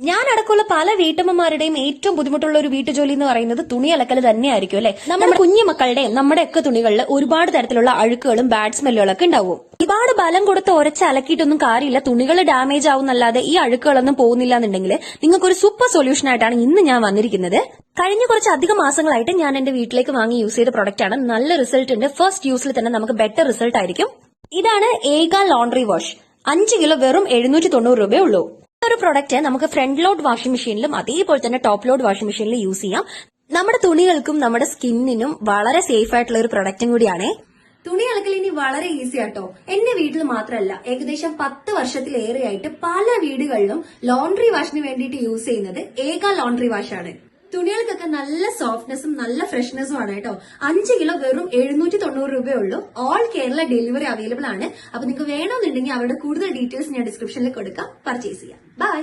ഞാൻ അടക്കമുള്ള പല വീട്ടമ്മമാരുടെയും ഏറ്റവും ബുദ്ധിമുട്ടുള്ള ഒരു വീട്ടുജോലി എന്ന് പറയുന്നത് തുണി അലക്കൽ തന്നെയായിരിക്കും അല്ലെ. നമ്മുടെ കുഞ്ഞു മക്കളുടെയും നമ്മുടെ ഒക്കെ തുണികളിൽ ഒരുപാട് തരത്തിലുള്ള അഴുക്കുകളും ബാഡ് സ്മെല്ലുകളൊക്കെ ഉണ്ടാവും. ഒരുപാട് ബലം കൊടുത്ത് ഉരച്ച് അലക്കിയിട്ടൊന്നും കാര്യമില്ല, തുണികൾ ഡാമേജ് ആവുന്നല്ലാതെ ഈ അഴുക്കുകളൊന്നും പോകുന്നില്ല എന്നുണ്ടെങ്കിൽ നിങ്ങൾക്കൊരു സൂപ്പർ സൊല്യൂഷൻ ആയിട്ടാണ് ഇന്ന് ഞാൻ വന്നിരിക്കുന്നത്. കഴിഞ്ഞ കുറച്ച് അധികം മാസങ്ങളായിട്ട് ഞാൻ എന്റെ വീട്ടിലേക്ക് വാങ്ങി യൂസ് ചെയ്ത പ്രൊഡക്റ്റ് ആണ്. നല്ല റിസൾട്ട് ഉണ്ട്. ഫസ്റ്റ് യൂസിൽ തന്നെ നമുക്ക് ബെറ്റർ റിസൾട്ട് ആയിരിക്കും. ഇതാണ് ഏക ലോണ്ടറി വാഷ്. 5 കിലോ വെറും 790 രൂപയേ ഉള്ളൂ. ഒരു പ്രൊഡക്റ്റ് നമുക്ക് ഫ്രണ്ട് ലോഡ് വാഷിംഗ് മെഷീനിലും അതേപോലെ തന്നെ ടോപ്പ് ലോഡ് വാഷിംഗ് മെഷീനിലും യൂസ് ചെയ്യാം. നമ്മുടെ തുണികൾക്കും നമ്മുടെ സ്കിന്നിനും വളരെ സേഫ് ആയിട്ടുള്ള ഒരു പ്രൊഡക്റ്റും കൂടിയാണ്. തുണി അലക്കൽ ഇനി വളരെ ഈസി ആട്ടോ. എന്റെ വീട്ടിൽ മാത്രമല്ല, ഏകദേശം 10 വർഷത്തിലേറെയായിട്ട് പല വീടുകളിലും ലോണ്ടറി വാഷിന് വേണ്ടിയിട്ട് യൂസ് ചെയ്യുന്നത് ഏക ലോണ്ടറി വാഷാണ്. തുണികൾക്കൊക്കെ നല്ല സോഫ്റ്റ്നെസ്സും നല്ല ഫ്രഷ്നെസ്സും ആണ് കേട്ടോ. 5 കിലോ വെറും 790 രൂപയേ ഉള്ളൂ. ഓൾ കേരള ഡെലിവറി അവൈലബിൾ ആണ്. അപ്പൊ നിങ്ങൾക്ക് വേണമെന്നുണ്ടെങ്കിൽ അവരുടെ കൂടുതൽ ഡീറ്റെയിൽസ് ഞാൻ ഡിസ്ക്രിപ്ഷനിൽ കൊടുക്കാം. പർച്ചേസ് ചെയ്യാം. ബൈ.